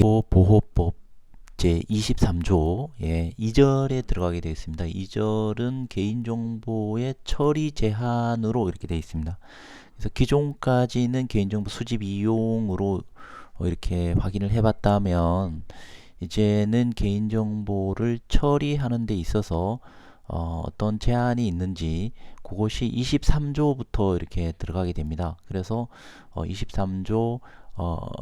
개인정보 보호법 제23조 2절에 들어가게 되어 있습니다. 2절은 개인정보의 처리 제한으로 이렇게 되어 있습니다. 그래서 기존까지는 개인정보 수집 이용으로 이렇게 확인을 해봤다면 이제는 개인정보를 처리하는 데 있어서 어떤 제한이 있는지 그것이 23조부터 이렇게 들어가게 됩니다. 그래서 23조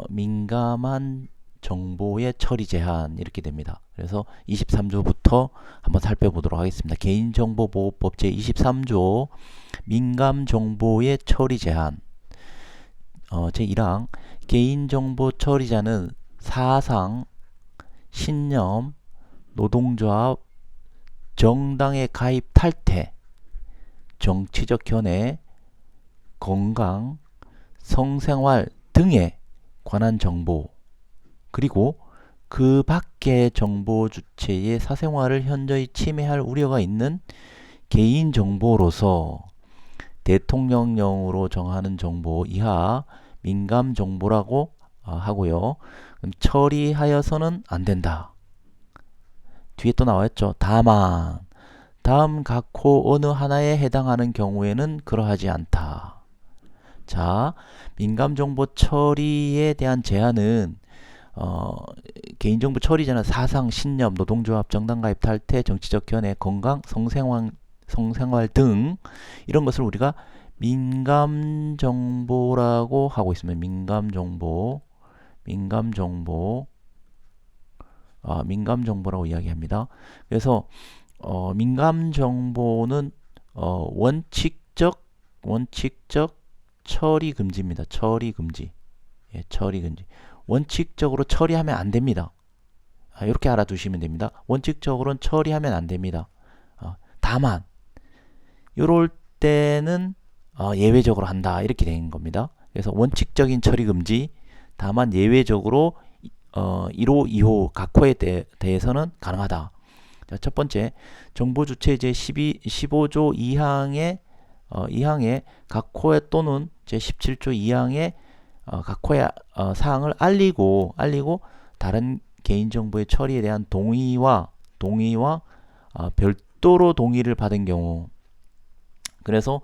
민감한 정보의 처리 제한 이렇게 됩니다. 그래서 23조부터 한번 살펴보도록 하겠습니다. 개인정보보호법 제23조 민감정보의 처리 제한 제1항 개인정보 처리자는 사상, 신념, 노동조합, 정당의 가입 탈퇴, 정치적 견해, 건강, 성생활 등에 관한 정보 그리고 그 밖의 정보 주체의 사생활을 현저히 침해할 우려가 있는 개인정보로서 대통령령으로 정하는 정보 이하 민감정보라고 하고요. 그럼 처리하여서는 안 된다. 뒤에 또 나와있죠. 다만 다음 각호 어느 하나에 해당하는 경우에는 그러하지 않다. 자, 민감정보 처리에 대한 제한은 개인정보 처리자는 사상, 신념, 노동조합, 정당가입 탈퇴, 정치적 견해, 건강, 성생활 등 이런 것을 우리가 민감정보라고 하고 있습니다. 민감정보라고 이야기합니다. 그래서 민감정보는 원칙적 처리 금지입니다. 처리 금지. 처리 금지. 원칙적으로 처리하면 안 됩니다. 이렇게 알아두시면 됩니다. 원칙적으로는 처리하면 안 됩니다. 다만 이럴 때는 예외적으로 한다 이렇게 된 겁니다. 그래서 원칙적인 처리 금지, 다만 예외적으로 1호, 2호 각호에 대해서는 가능하다. 자, 첫 번째 정보주체 제15조 2항의 각호에 또는 제17조 2항의 각호의 사항을 알리고 다른 개인정보의 처리에 대한 동의와 별도로 동의를 받은 경우, 그래서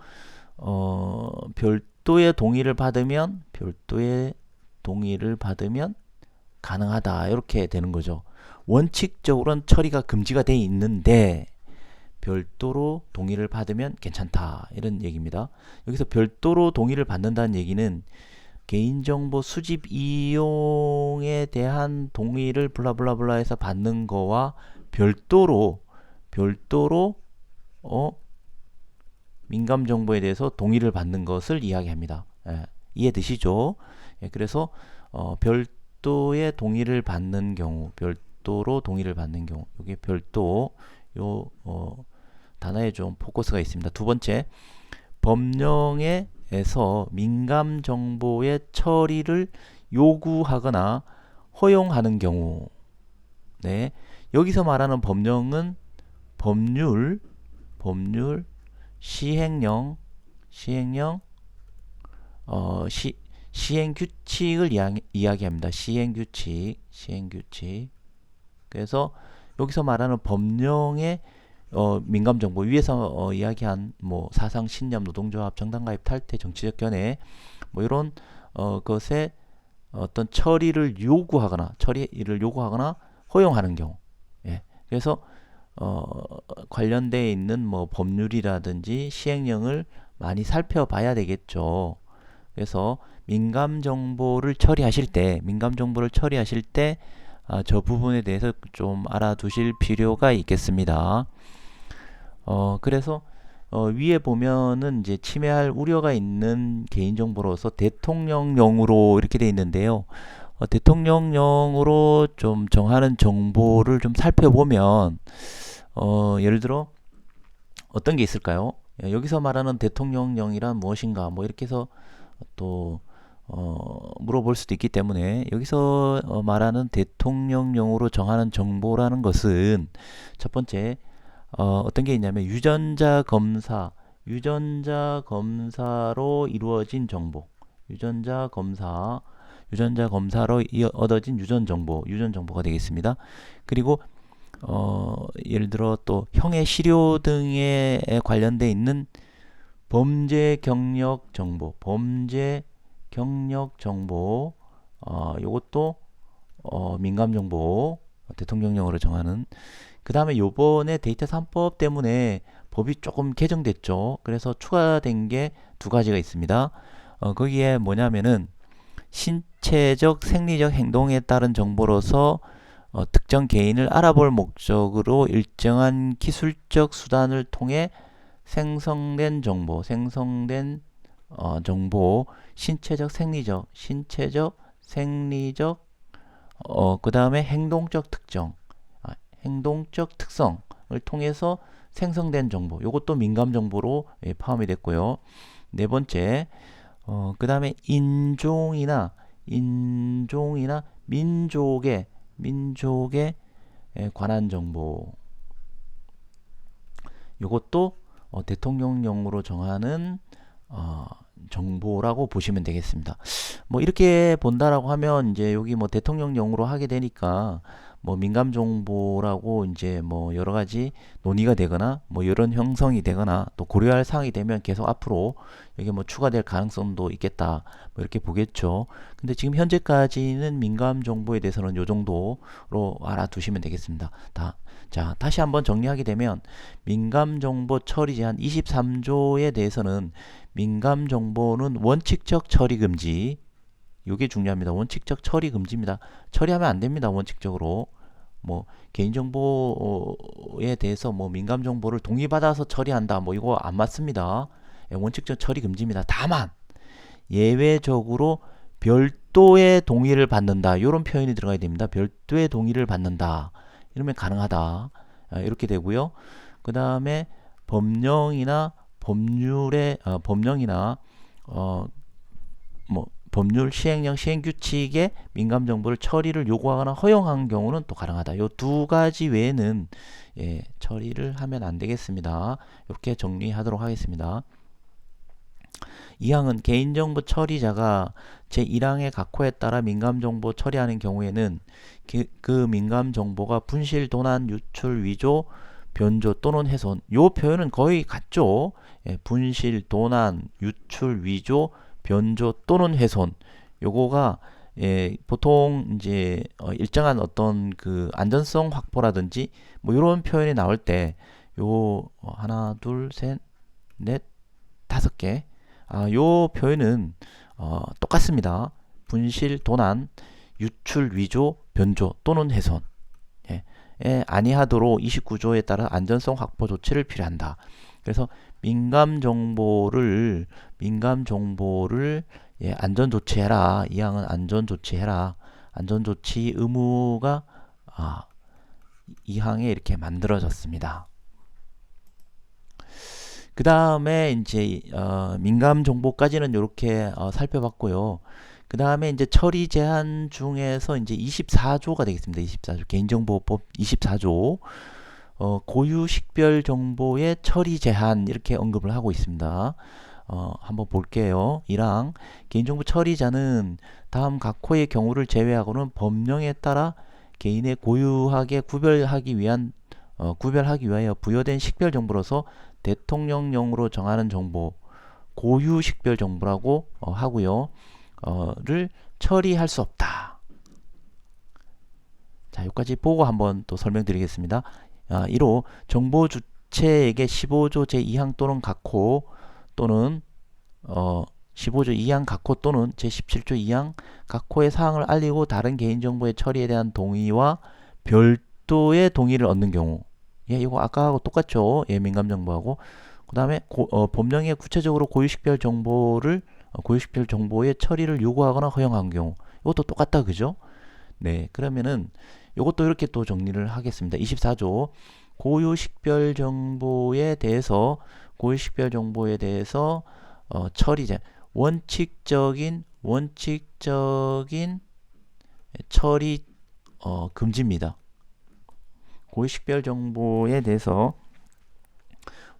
별도의 동의를 받으면 가능하다 이렇게 되는 거죠. 원칙적으로는 처리가 금지가 되어 있는데 별도로 동의를 받으면 괜찮다 이런 얘기입니다. 여기서 별도로 동의를 받는다는 얘기는 개인정보 수집 이용에 대한 동의를 블라블라블라 해서 받는 거와 별도로 민감정보에 대해서 동의를 받는 것을 이야기합니다. 이해되시죠? 그래서 별도의 동의를 받는 경우, 별도로 동의를 받는 경우, 여기 별도 단어에 좀 포커스가 있습니다. 두 번째, 법령에서 민감정보의 처리를 요구하거나 허용하는 경우, 여기서 말하는 법령은 법률, 시행령, 시행규칙을 이야기합니다. 시행규칙. 그래서 여기서 말하는 법령의 민감정보 위에서 이야기한 사상, 신념, 노동조합, 정당가입 탈퇴, 정치적 견해 이런 것에 어떤 처리를 요구하거나 허용하는 경우, 그래서 관련되어 있는 법률이라든지 시행령을 많이 살펴봐야 되겠죠. 그래서 민감정보를 처리하실 때 저 부분에 대해서 좀 알아두실 필요가 있겠습니다. 그래서 위에 보면은 이제 침해할 우려가 있는 개인정보로서 대통령령으로 이렇게 되어 있는데요. 대통령령으로 좀 정하는 정보를 좀 살펴보면 예를 들어 어떤 게 있을까요? 여기서 말하는 대통령령이란 무엇인가 이렇게 해서 또 물어볼 수도 있기 때문에 여기서 말하는 대통령령으로 정하는 정보라는 것은 첫 번째 어떤 게 있냐면 유전자 검사로 이루어진 정보, 유전자 검사 유전자 검사로 얻어진 유전 정보가 되겠습니다. 그리고 예를 들어 또 형의 시료 등에 관련돼 있는 범죄 경력 정보, 요것도 민감 정보, 대통령령으로 정하는. 그 다음에 요번에 데이터 3법 때문에 법이 조금 개정됐죠. 그래서 추가된 게 두 가지가 있습니다. 거기에 뭐냐면은 신체적, 생리적 행동에 따른 정보로서 특정 개인을 알아볼 목적으로 일정한 기술적 수단을 통해 생성된 정보, 신체적, 생리적, 그 다음에 행동적 특성을 통해서 생성된 정보, 이것도 민감 정보로 포함이 됐고요. 네 번째, 그 다음에 인종이나 민족에 관한 정보, 이것도 대통령령으로 정하는 정보라고 보시면 되겠습니다. 뭐 이렇게 본다라고 하면 이제 여기 뭐 대통령령으로 하게 되니까 뭐 민감 정보라고 이제 뭐 여러 가지 논의가 되거나 뭐 이런 형성이 되거나 또 고려할 사항이 되면 계속 앞으로 여기 뭐 추가될 가능성도 있겠다 뭐 이렇게 보겠죠. 근데 지금 현재까지는 민감 정보에 대해서는 요 정도로 알아두시면 되겠습니다. 자, 다시 한번 정리하게 되면 민감 정보 처리 제한 23조에 대해서는 민감 정보는 원칙적 처리 금지, 이게 중요합니다. 원칙적 처리 금지입니다. 처리하면 안 됩니다. 원칙적으로 뭐 개인정보에 대해서 뭐 민감 정보를 동의받아서 처리한다, 뭐 이거 안 맞습니다. 원칙적 처리 금지입니다. 다만 예외적으로 별도의 동의를 받는다, 이런 표현이 들어가야 됩니다. 별도의 동의를 받는다, 이러면 가능하다, 이렇게 되고요. 그 다음에 법령이나 뭐 법률, 시행령, 시행규칙에 민감 정보를 처리를 요구하거나 허용한 경우는 또 가능하다. 요 두 가지 외에는 처리를 하면 안 되겠습니다. 이렇게 정리하도록 하겠습니다. 2항은 개인정보 처리자가 제1항의 각호에 따라 민감정보 처리하는 경우에는 그 민감정보가 분실, 도난, 유출, 위조, 변조 또는 훼손, 요 표현은 거의 같죠. 분실, 도난, 유출, 위조, 변조 또는 훼손, 요거가 보통 이제 일정한 어떤 그 안전성 확보라든지 뭐 이런 표현이 나올 때 요 하나, 둘, 셋, 넷, 다섯 개, 요 표현은 똑같습니다. 분실, 도난, 유출, 위조, 변조 또는 훼손 아니하도록 29조에 따라 안전성 확보 조치를 필요한다. 그래서 민감 정보를 안전 조치해라. 이 항은 안전 조치해라. 안전 조치 의무가 이 항에 이렇게 만들어졌습니다. 그 다음에 이제 민감 정보까지는 이렇게 살펴봤고요. 그 다음에 이제 처리 제한 중에서 이제 24조가 되겠습니다. 24조 개인정보법 24조 고유 식별 정보의 처리 제한, 이렇게 언급을 하고 있습니다. 한번 볼게요. 1항 개인정보 처리자는 다음 각호의 경우를 제외하고는 법령에 따라 개인의 고유하게 구별하기 위하여 부여된 식별 정보로서 대통령령으로 정하는 정보, 고유 식별 정보라고 하고요. 를 처리할 수 없다. 자, 여기까지 보고 한번 또 설명드리겠습니다. 1호 정보 주체에게 15조 제2항 또는 각호 또는 15조 2항 각호 또는 제17조 2항 각호의 사항을 알리고 다른 개인정보의 처리에 대한 동의와 별도의 동의를 얻는 경우, 이거 아까하고 똑같죠. 민감정보하고. 그 다음에 법령에 구체적으로 고유식별 정보의 처리를 요구하거나 허용한 경우, 이것도 똑같다, 그죠? 네, 그러면은 이것도 이렇게 또 정리를 하겠습니다. 24조 고유식별 정보에 대해서 처리제 원칙적인 처리 금지입니다. 고유식별 정보에 대해서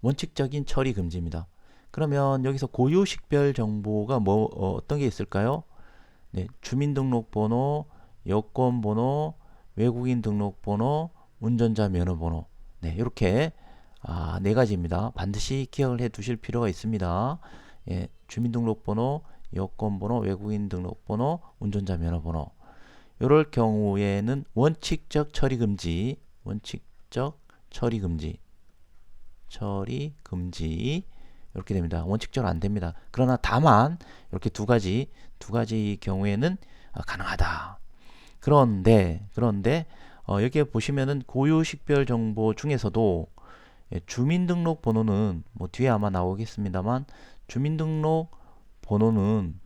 원칙적인 처리 금지입니다. 그러면 여기서 고유식별 정보가 어떤 게 있을까요? 네, 주민등록번호, 여권번호, 외국인 등록번호, 운전자 면허번호. 네, 이렇게 네 가지입니다. 반드시 기억을 해 두실 필요가 있습니다. 예, 주민등록번호, 여권번호, 외국인 등록번호, 운전자 면허번호. 이럴 경우에는 원칙적 처리 금지, 원칙적 처리 금지, 처리 금지 이렇게 됩니다. 원칙적으로 안 됩니다. 그러나 다만 이렇게 두 가지 경우에는 가능하다. 그런데 여기에 보시면은 고유 식별 정보 중에서도 주민등록번호는 뭐 뒤에 아마 나오겠습니다만 주민등록번호는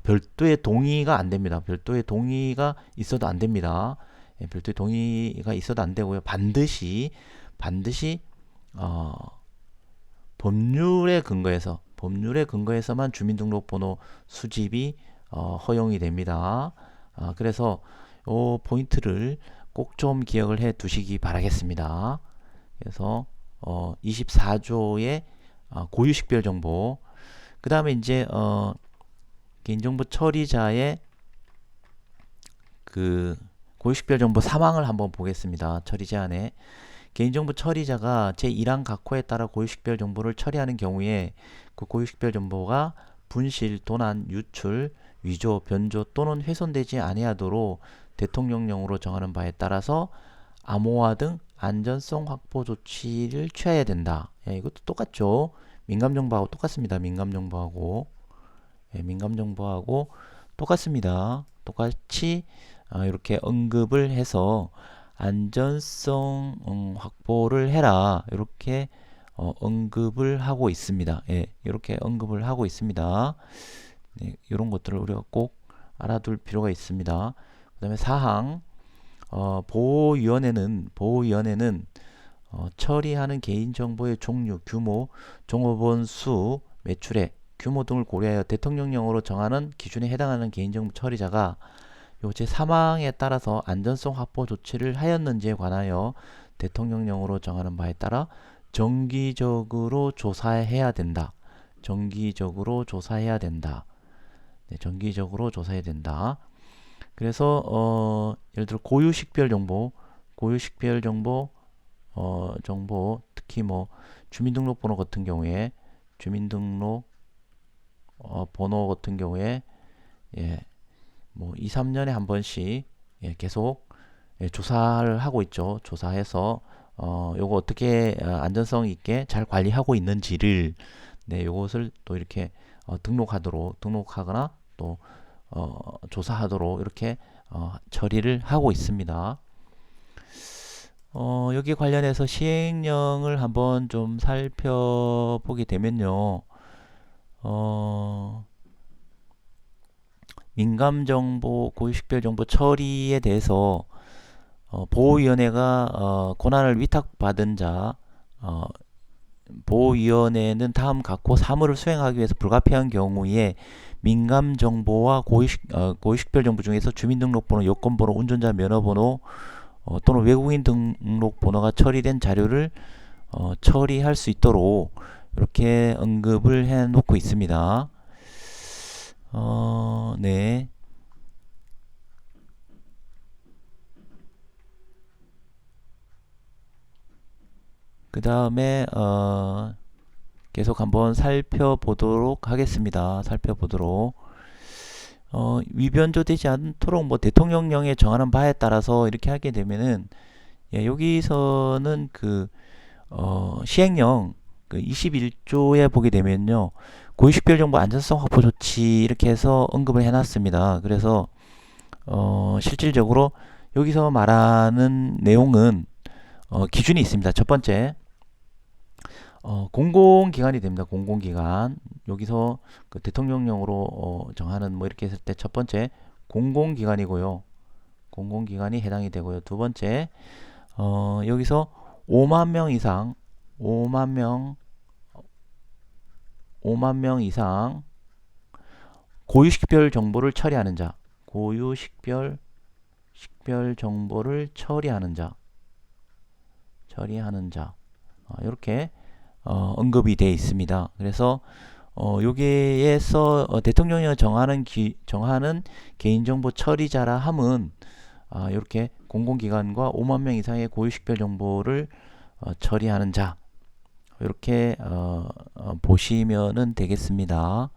별도의 동의가 안 됩니다. 별도의 동의가 있어도 안 됩니다. 별도의 동의가 있어도 안 되고요. 반드시 법률에 근거해서만 주민등록번호 수집이 허용이 됩니다. 그래서 이 포인트를 꼭 좀 기억을 해 두시기 바라겠습니다. 그래서 24조의 고유식별 정보, 그 다음에 이제 개인정보 처리자의 그 고유식별 정보 사망을 한번 보겠습니다. 처리 제한에 개인정보 처리자가 제1항 각호에 따라 고유식별 정보를 처리하는 경우에 그 고유식별 정보가 분실, 도난, 유출, 위조, 변조 또는 훼손되지 아니하도록 대통령령으로 정하는 바에 따라서 암호화 등 안전성 확보 조치를 취해야 된다. 이것도 똑같죠. 민감정보하고 똑같습니다. 민감정보하고 똑같습니다. 똑같이 이렇게 언급을 해서 안전성 확보를 해라. 이렇게 언급을 하고 있습니다. 이렇게 언급을 하고 있습니다. 네, 이런 것들을 우리가 꼭 알아둘 필요가 있습니다. 그 다음에 사항, 보호위원회는 처리하는 개인정보의 종류, 규모, 종업원 수, 매출액, 규모 등을 고려하여 대통령령으로 정하는 기준에 해당하는 개인정보 처리자가 제 사망에 따라서 안전성 확보 조치를 하였는지에 관하여 대통령령으로 정하는 바에 따라 정기적으로 조사해야 된다. 정기적으로 조사해야 된다. 네, 정기적으로 조사해야 된다. 그래서 예를 들어 고유식별 정보 특히 뭐 주민등록번호 같은 경우에 번호 같은 경우에 뭐 2, 3년에 한 번씩 계속 조사를 하고 있죠. 조사해서 요거 어떻게 안전성 있게 잘 관리하고 있는지를 요것을 또 이렇게 등록하거나 또 조사하도록 이렇게 처리를 하고 있습니다. 여기 관련해서 시행령을 한번 좀 살펴보게 되면요. 민감정보, 고유식별정보 처리에 대해서 보호위원회가 권한을 위탁받은 자, 보호위원회는 다음 각호 사무를 수행하기 위해서 불가피한 경우에 민감정보와 고유식별정보 중에서 주민등록번호, 여권번호, 운전자 면허번호 또는 외국인 등록번호가 처리된 자료를 처리할 수 있도록 이렇게 언급을 해 놓고 있습니다. 네. 그 다음에 계속 한번 살펴보도록 하겠습니다. 위변조되지 않도록 뭐 대통령령에 정하는 바에 따라서 이렇게 하게 되면은 여기서는 그 시행령 그 21조에 보게 되면요. 고유식별정보 안전성 확보 조치 이렇게 해서 언급을 해놨습니다. 그래서 실질적으로 여기서 말하는 내용은 기준이 있습니다. 첫 번째 공공기관이 됩니다. 공공기관. 여기서 그 대통령령으로 정하는 뭐 이렇게 했을 때 첫 번째 공공기관이고요. 공공기관이 해당이 되고요. 두 번째 여기서 5만 명 이상 5만 명 이상 고유식별 정보를 처리하는 자, 고유식별 정보를 처리하는 자 이렇게 언급이 되어 있습니다. 그래서 여기에서 대통령령을 정하는 개인정보 처리자라 함은 이렇게 공공기관과 5만 명 이상의 고유식별 정보를 처리하는 자, 이렇게 보시면은 되겠습니다.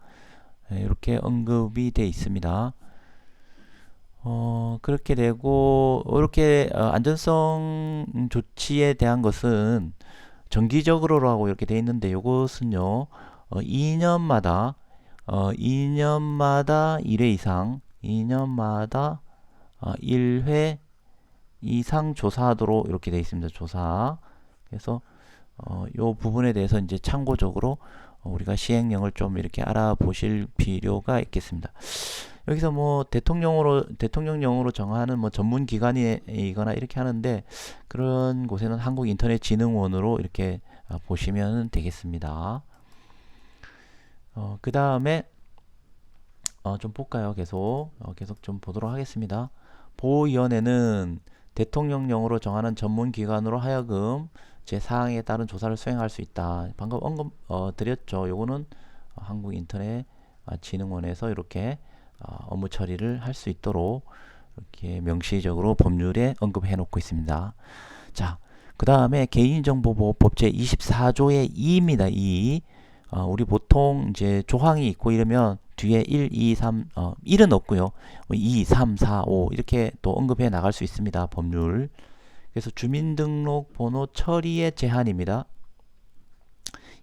이렇게 언급이 돼 있습니다. 그렇게 되고, 이렇게 안전성 조치에 대한 것은 정기적으로라고 이렇게 돼 있는데, 이것은요 2년마다 1회 이상 2년마다 1회 이상 조사하도록 이렇게 돼 있습니다. 조사. 그래서 요 부분에 대해서 이제 참고적으로 우리가 시행령을 좀 이렇게 알아보실 필요가 있겠습니다. 여기서 뭐 대통령령으로 정하는 뭐 전문 기관이거나 이렇게 하는데, 그런 곳에는 한국인터넷진흥원으로 이렇게 보시면 되겠습니다. 그 다음에 좀 볼까요? 계속 좀 보도록 하겠습니다. 보호위원회는 대통령령으로 정하는 전문기관으로 하여금 제4항에 따른 조사를 수행할 수 있다. 방금 언급 드렸죠. 요거는 한국인터넷진흥원에서 이렇게 업무 처리를 할 수 있도록 이렇게 명시적으로 법률에 언급해 놓고 있습니다. 자, 그 다음에 개인정보보호법 제24조의 2입니다. 2. 우리 보통 이제 조항이 있고 이러면 뒤에 1, 2, 3, 1은 없고요. 2, 3, 4, 5 이렇게 또 언급해 나갈 수 있습니다. 법률. 그래서 주민등록번호 처리의 제한입니다.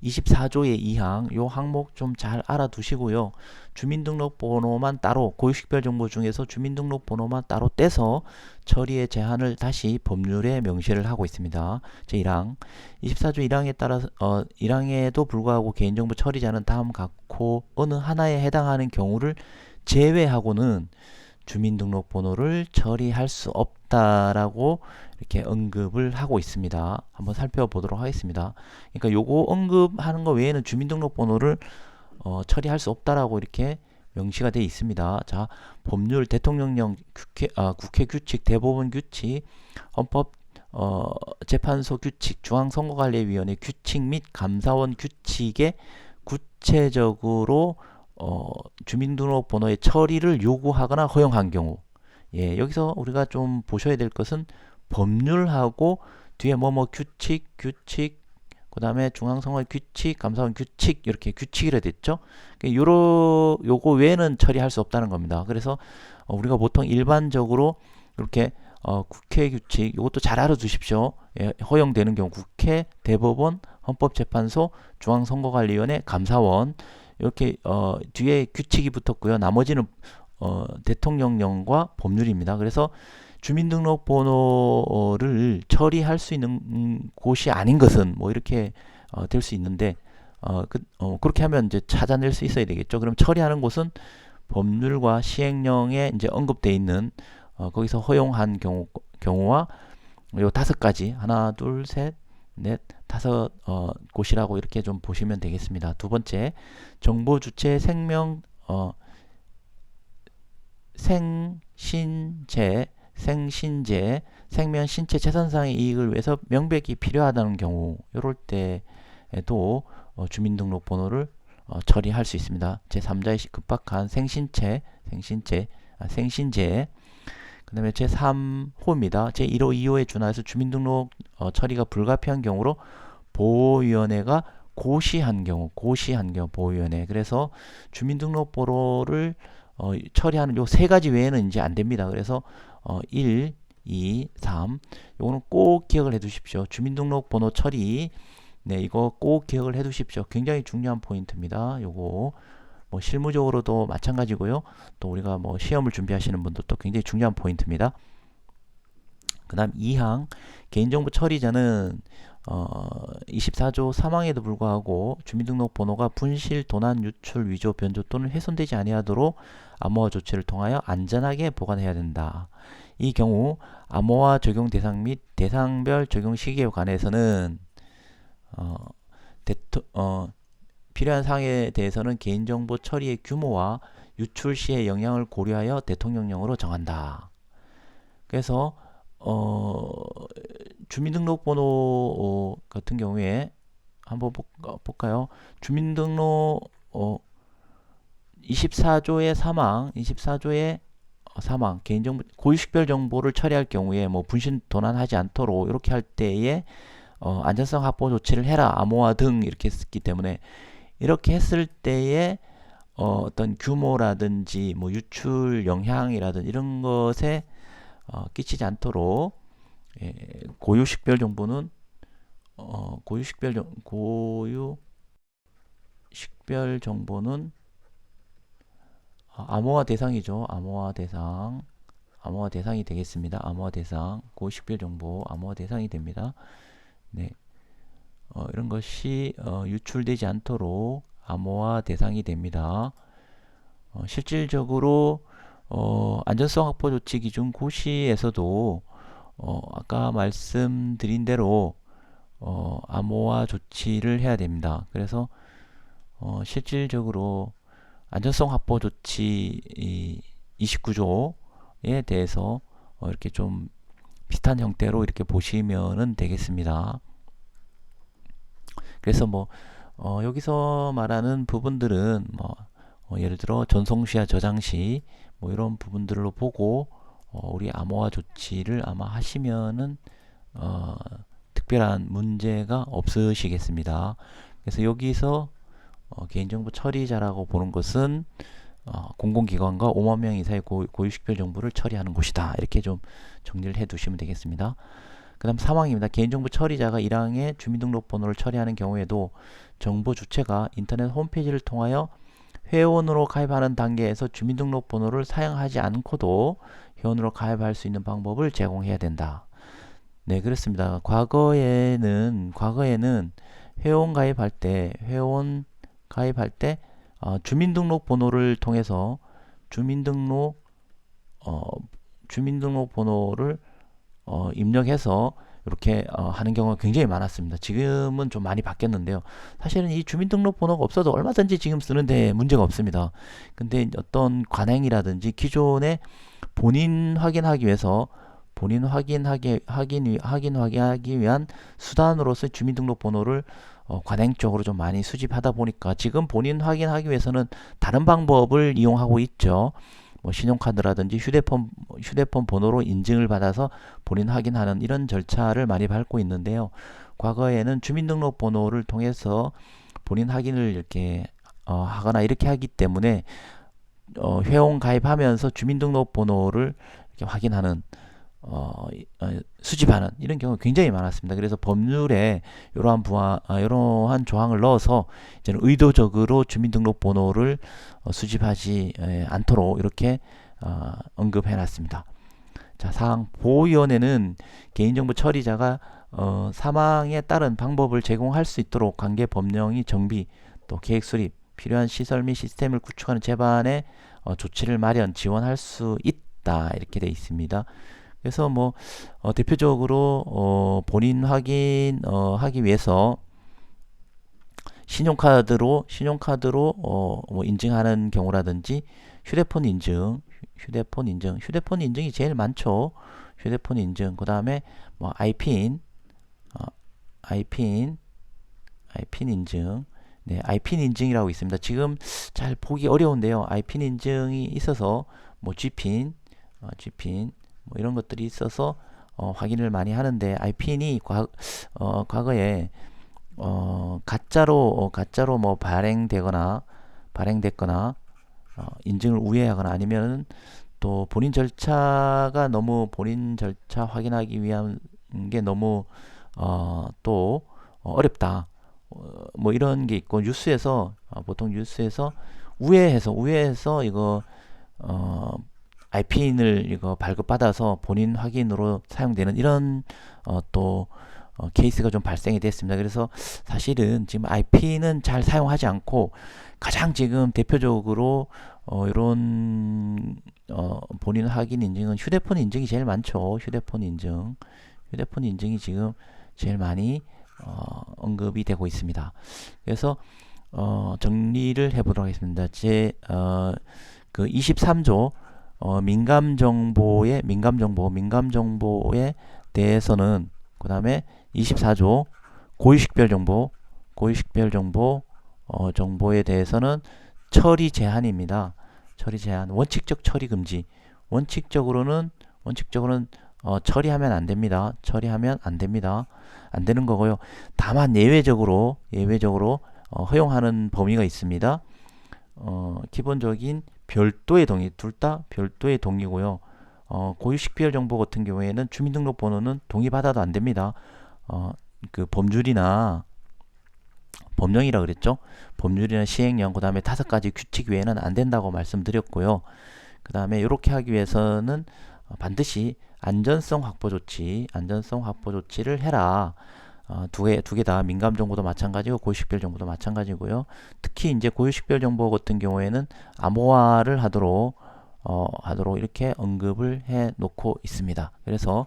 24조의 2항, 요 항목 좀 잘 알아두시고요. 주민등록번호만 따로, 고유식별 정보 중에서 주민등록번호만 따로 떼서 처리의 제한을 다시 법률에 명시를 하고 있습니다. 제1항, 24조 1항에 따라서 1항에도 불구하고 개인정보 처리자는 다음 각호 어느 하나에 해당하는 경우를 제외하고는 주민등록번호를 처리할 수 없다라고 이렇게 언급을 하고 있습니다. 한번 살펴보도록 하겠습니다. 그러니까 요거 언급하는 거 외에는 주민등록번호를 처리할 수 없다라고 이렇게 명시가 되어 있습니다. 자, 법률, 대통령령, 국회 규칙, 대법원 규칙, 헌법 재판소 규칙, 중앙선거관리위원회 규칙 및 감사원 규칙에 구체적으로 주민등록번호의 처리를 요구하거나 허용한 경우, 여기서 우리가 좀 보셔야 될 것은 법률하고 뒤에 뭐뭐 규칙, 그 다음에 중앙선거 규칙, 감사원 규칙, 이렇게 규칙이라 됐죠. 요거 외에는 처리할 수 없다는 겁니다. 그래서 우리가 보통 일반적으로 이렇게 국회 규칙, 이것도 잘 알아두십시오. 허용되는 경우 국회, 대법원, 헌법재판소, 중앙선거관리위원회, 감사원, 이렇게 뒤에 규칙이 붙었고요. 나머지는 대통령령과 법률입니다. 그래서 주민등록번호를 처리할 수 있는 곳이 아닌 것은 뭐 이렇게 될 수 있는데, 그렇게 하면 이제 찾아낼 수 있어야 되겠죠. 그럼 처리하는 곳은 법률과 시행령에 이제 언급되어 있는 거기서 허용한 경우와 요 5가지, 하나, 둘, 셋, 넷, 5 곳이라고 이렇게 좀 보시면 되겠습니다. 두 번째, 정보 주체 생신재, 생명, 신체, 재산상의 이익을 위해서 명백히 필요하다는 경우, 이럴 때에도 주민등록번호를 처리할 수 있습니다. 제3자의 급박한 생신재, 그 다음에 제3호입니다. 제1호, 2호에 준하여서 주민등록 처리가 불가피한 경우로 보호위원회가 고시한 경우, 보호위원회. 그래서 주민등록번호를 처리하는 요 3가지 외에는 이제 안 됩니다. 그래서 1, 2, 3 요거는 꼭 기억을 해 두십시오. 주민등록번호 처리, 이거 꼭 기억을 해 두십시오. 굉장히 중요한 포인트입니다. 요거 뭐 실무적으로도 마찬가지고요. 또 우리가 뭐 시험을 준비하시는 분들도 굉장히 중요한 포인트입니다. 그 다음 2항, 개인정보 처리자는 24조 3항에도 불구하고 주민등록번호가 분실, 도난, 유출, 위조, 변조 또는 훼손되지 아니하도록 암호화 조치를 통하여 안전하게 보관해야 된다. 이 경우 암호화 적용 대상 및 대상별 적용 시기에 관해서는 필요한 사항에 대해서는 개인정보 처리의 규모와 유출 시의 영향을 고려하여 대통령령으로 정한다. 그래서 주민등록번호 같은 경우에 한번 볼까요? 주민등록 24조의 사망, 개인정보, 고유식별 정보를 처리할 경우에 뭐 분신 도난하지 않도록 이렇게 할 때에 안전성 확보 조치를 해라, 암호화 등 이렇게 했기 때문에 이렇게 했을 때에 어떤 규모라든지 뭐 유출 영향이라든지 이런 것에 끼치지 않도록 고유식별 정보는 고유식별 정보는 암호화 대상이죠. 암호화 대상이 되겠습니다. 암호화 대상, 고유식별 정보 암호화 대상이 됩니다. 네, 이런 것이 유출되지 않도록 암호화 대상이 됩니다. 실질적으로 안전성 확보 조치 기준 고시에서도 아까 말씀드린 대로 암호화 조치를 해야 됩니다. 그래서 실질적으로 안전성 확보 조치 29조에 대해서 이렇게 좀 비슷한 형태로 이렇게 보시면 되겠습니다. 그래서 뭐 여기서 말하는 부분들은 예를 들어 전송시와 저장시 뭐 이런 부분들로 보고 우리 암호화 조치를 아마 하시면은 특별한 문제가 없으시겠습니다. 그래서 여기서 개인정보 처리자라고 보는 것은 공공기관과 5만 명 이상의 고유식별 정보를 처리하는 곳이다. 이렇게 좀 정리를 해 두시면 되겠습니다. 그 다음 사망입니다. 개인정보 처리자가 1항의 주민등록번호를 처리하는 경우에도 정보 주체가 인터넷 홈페이지를 통하여 회원으로 가입하는 단계에서 주민등록번호를 사용하지 않고도 회원으로 가입할 수 있는 방법을 제공해야 된다. 네, 그렇습니다. 과거에는 회원 가입할 때 주민등록번호를 통해서 주민등록번호를 입력해서 이렇게 하는 경우가 굉장히 많았습니다. 지금은 좀 많이 바뀌었는데요. 사실은 이 주민등록번호가 없어도 얼마든지 지금 쓰는데 문제가 없습니다. 근데 어떤 관행이라든지 기존에 본인 확인하기 위해서 확인하기 위한 수단으로서 주민등록번호를 관행적으로 좀 많이 수집하다 보니까 지금 본인 확인하기 위해서는 다른 방법을 이용하고 있죠. 뭐 신용카드라든지 휴대폰 번호로 인증을 받아서 본인 확인하는 이런 절차를 많이 밟고 있는데요. 과거에는 주민등록번호를 통해서 본인 확인을 이렇게 하거나 이렇게 하기 때문에 회원 가입하면서 주민등록번호를 이렇게 확인하는 수집하는 이런 경우가 굉장히 많았습니다. 그래서 법률에 이러한 조항을 넣어서 이제는 의도적으로 주민등록번호를 수집하지 않도록 이렇게 언급해 놨습니다. 자, 사항 보호위원회는 개인정보 처리자가 사망에 따른 방법을 제공할 수 있도록 관계 법령의 정비 또 계획 수립 필요한 시설 및 시스템을 구축하는 제반의 조치를 마련 지원할 수 있다 이렇게 되어 있습니다. 그래서 뭐 대표적으로 본인 확인 하기 위해서 신용카드로 뭐 인증하는 경우라든지 휴대폰 인증이 제일 많죠. 휴대폰 인증. 그다음에 뭐 아이핀 인증. 네, 아이핀 인증이라고 있습니다. 지금 잘 보기 어려운데요. 아이핀 인증이 있어서 뭐 G핀 뭐 이런 것들이 있어서 확인을 많이 하는데 아이핀이 과거에 가짜로 뭐 발행됐거나 인증을 우회하거나 아니면 또 본인 절차 확인하기 위한 게 너무 또 어렵다. 뭐 이런 게 있고 뉴스에서 보통 우회해서 이거 아이핀을 이거 발급받아서 본인 확인으로 사용되는 이런 또 케이스가 좀 발생이 됐습니다. 그래서 사실은 지금 아이핀은 잘 사용하지 않고 가장 지금 대표적으로 이런 본인 확인 인증은 휴대폰 인증이 제일 많죠. 휴대폰 인증이 지금 제일 많이 언급이 되고 있습니다. 그래서 정리를 해보도록 하겠습니다. 그 23조 민감정보에 대해서는 그 다음에 24조 고유식별 정보 정보에 대해서는 처리 제한입니다. 처리 제한, 원칙적 처리 금지. 원칙적으로는 처리하면 안 됩니다. 처리하면 안 됩니다. 안 되는 거고요. 다만 예외적으로 허용하는 범위가 있습니다. 기본적인 별도의 동의, 둘 다 별도의 동의고요. 고유 식별 정보 같은 경우에는 주민등록번호는 동의받아도 안 됩니다. 그 법령이라 그랬죠. 법률이나 시행령, 그 다음에 5가지 규칙 외에는 안 된다고 말씀드렸고요. 그 다음에 이렇게 하기 위해서는 반드시 안전성 확보 조치를 해라. 두 개 다 민감 정보도 마찬가지고 고유식별 정보도 마찬가지고요. 특히 이제 고유식별 정보 같은 경우에는 암호화를 하도록 이렇게 언급을 해 놓고 있습니다. 그래서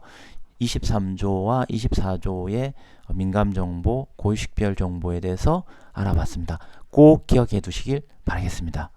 23조와 24조의 민감 정보, 고유식별 정보에 대해서 알아봤습니다. 꼭 기억해 두시길 바라겠습니다.